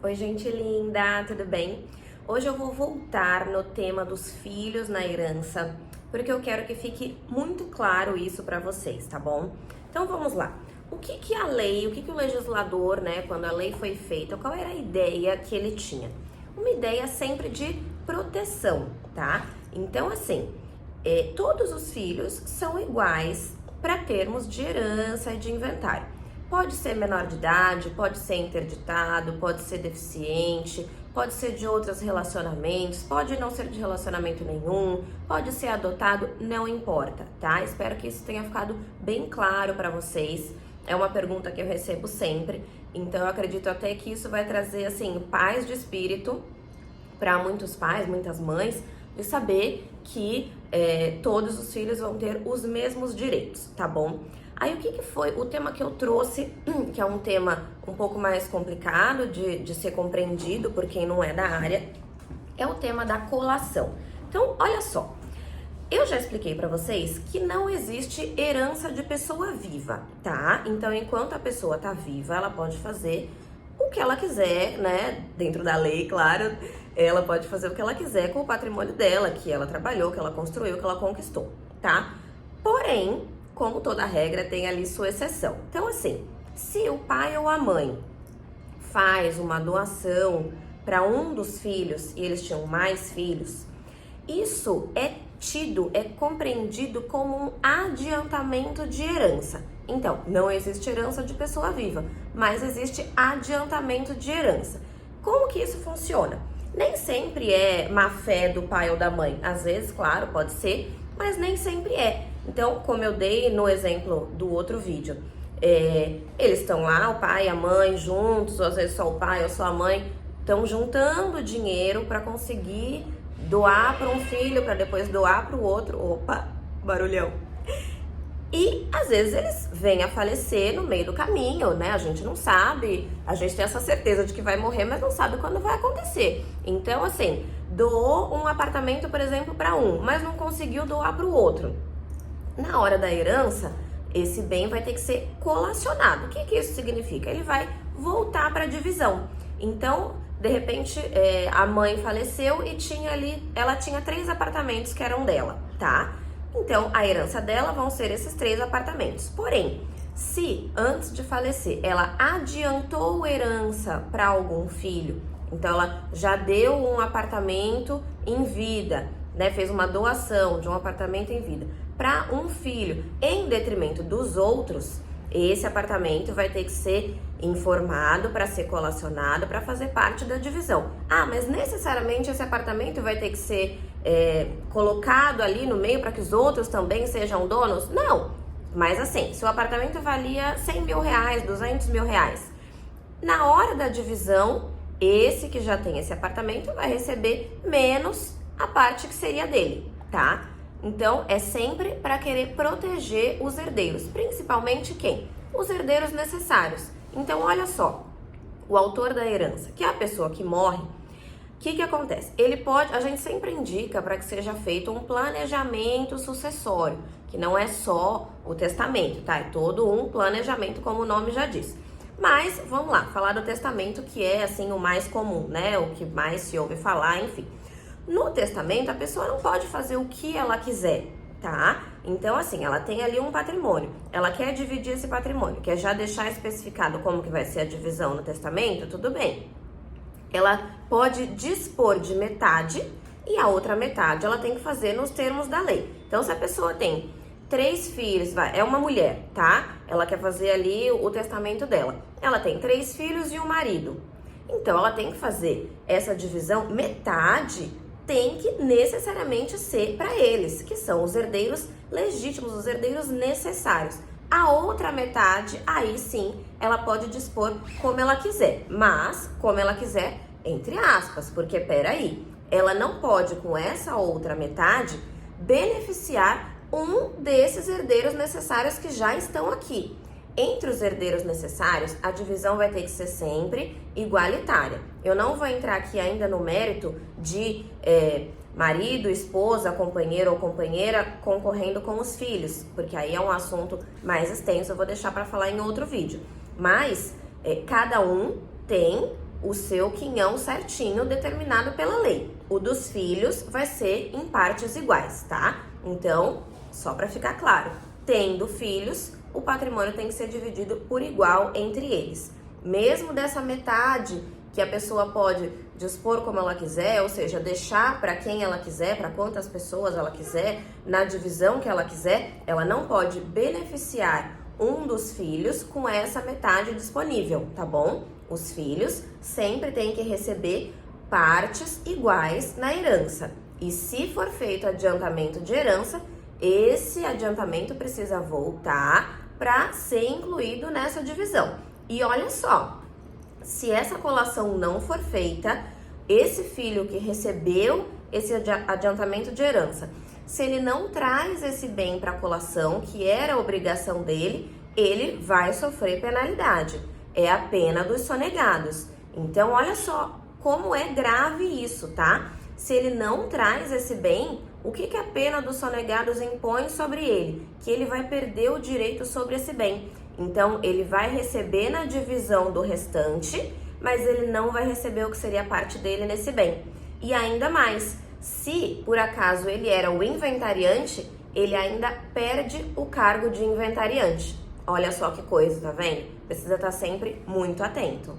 Oi, gente linda, tudo bem? Hoje eu vou voltar no tema dos filhos na herança, porque eu quero que fique muito claro isso para vocês, tá bom? Então vamos lá. O que a lei, o que o legislador, né, quando a lei foi feita, qual era a ideia que ele tinha? Uma ideia sempre de proteção, tá? Então, assim, todos os filhos são iguais para termos de herança e de inventário. Pode ser menor de idade, pode ser interditado, pode ser deficiente, pode ser de outros relacionamentos, pode não ser de relacionamento nenhum, pode ser adotado, não importa, tá? Espero que isso tenha ficado bem claro para vocês. É uma pergunta que eu recebo sempre, então eu acredito até que isso vai trazer, assim, paz de espírito para muitos pais, muitas mães, de saber que todos os filhos vão ter os mesmos direitos, tá bom? Aí o que foi o tema que eu trouxe, que é um tema um pouco mais complicado de ser compreendido por quem não é da área, é o tema da colação. Então, olha só, eu já expliquei pra vocês que não existe herança de pessoa viva, tá? Então, enquanto a pessoa tá viva, ela pode fazer o que ela quiser, né? Dentro da lei, claro, ela pode fazer o que ela quiser com o patrimônio dela, que ela trabalhou, que ela construiu, que ela conquistou, tá? Porém, como toda regra, tem ali sua exceção. Então, assim, se o pai ou a mãe faz uma doação para um dos filhos e eles tinham mais filhos, isso é compreendido como um adiantamento de herança. Então, não existe herança de pessoa viva, mas existe adiantamento de herança. Como que isso funciona? Nem sempre é má fé do pai ou da mãe. Às vezes, claro, pode ser, mas nem sempre é. Então, como eu dei no exemplo do outro vídeo, eles estão lá, o pai e a mãe juntos, ou às vezes só o pai ou só a mãe, estão juntando dinheiro para conseguir doar para um filho, para depois doar para o outro. Opa, barulhão. E às vezes eles vêm a falecer no meio do caminho, né? A gente não sabe, a gente tem essa certeza de que vai morrer, mas não sabe quando vai acontecer. Então, assim, doou um apartamento, por exemplo, para um, mas não conseguiu doar para o outro. Na hora da herança, esse bem vai ter que ser colacionado. O que isso significa? Ele vai voltar para a divisão. Então, de repente, a mãe faleceu e ela tinha 3 apartamentos que eram dela, tá? Então, a herança dela vão ser esses 3 apartamentos. Porém, se antes de falecer ela adiantou herança para algum filho, então ela já deu um apartamento em vida, né? Fez uma doação de um apartamento em vida para um filho em detrimento dos outros, esse apartamento vai ter que ser informado para ser colacionado para fazer parte da divisão. Ah, mas necessariamente esse apartamento vai ter que ser colocado ali no meio para que os outros também sejam donos? Não, mas assim, se o apartamento valia 100 mil reais, 200 mil reais, na hora da divisão, esse que já tem esse apartamento vai receber menos a parte que seria dele, tá? Então, é sempre para querer proteger os herdeiros, principalmente quem? Os herdeiros necessários. Então, olha só, o autor da herança, que é a pessoa que morre, o que acontece? A gente sempre indica para que seja feito um planejamento sucessório, que não é só o testamento, tá? É todo um planejamento, como o nome já diz. Mas, vamos lá, falar do testamento, que é, assim, o mais comum, né? O que mais se ouve falar, enfim. No testamento, a pessoa não pode fazer o que ela quiser, tá? Então, assim, ela tem ali um patrimônio, ela quer dividir esse patrimônio, quer já deixar especificado como que vai ser a divisão no testamento, tudo bem. Ela pode dispor de metade e a outra metade ela tem que fazer nos termos da lei. Então, se a pessoa tem 3 filhos, é uma mulher, tá? Ela quer fazer ali o testamento dela. Ela tem 3 filhos e um marido. Então, ela tem que fazer essa divisão, metade tem que necessariamente ser para eles, que são os herdeiros legítimos, os herdeiros necessários. A outra metade, aí sim, ela pode dispor como ela quiser, mas como ela quiser, entre aspas, porque peraí, ela não pode, com essa outra metade, beneficiar um desses herdeiros necessários que já estão aqui. Entre os herdeiros necessários, a divisão vai ter que ser sempre igualitária. Eu não vou entrar aqui ainda no mérito de marido, esposa, companheiro ou companheira concorrendo com os filhos, porque aí é um assunto mais extenso, eu vou deixar para falar em outro vídeo. Mas cada um tem o seu quinhão certinho determinado pela lei. O dos filhos vai ser em partes iguais, tá? Então, só para ficar claro, tendo filhos, o patrimônio tem que ser dividido por igual entre eles. Mesmo dessa metade que a pessoa pode dispor como ela quiser, ou seja, deixar para quem ela quiser, para quantas pessoas ela quiser, na divisão que ela quiser, ela não pode beneficiar um dos filhos com essa metade disponível, tá bom? Os filhos sempre têm que receber partes iguais na herança. E se for feito adiantamento de herança, esse adiantamento precisa voltar para ser incluído nessa divisão. E olha só, se essa colação não for feita, esse filho que recebeu esse adiantamento de herança, se ele não traz esse bem para a colação, que era a obrigação dele, ele vai sofrer penalidade. É a pena dos sonegados. Então, olha só como é grave isso, tá? Se ele não traz esse bem, o que a pena dos sonegados impõe sobre ele? Que ele vai perder o direito sobre esse bem. Então, ele vai receber na divisão do restante, mas ele não vai receber o que seria parte dele nesse bem. E ainda mais, se por acaso ele era o inventariante, ele ainda perde o cargo de inventariante. Olha só que coisa, tá vendo? Precisa estar sempre muito atento.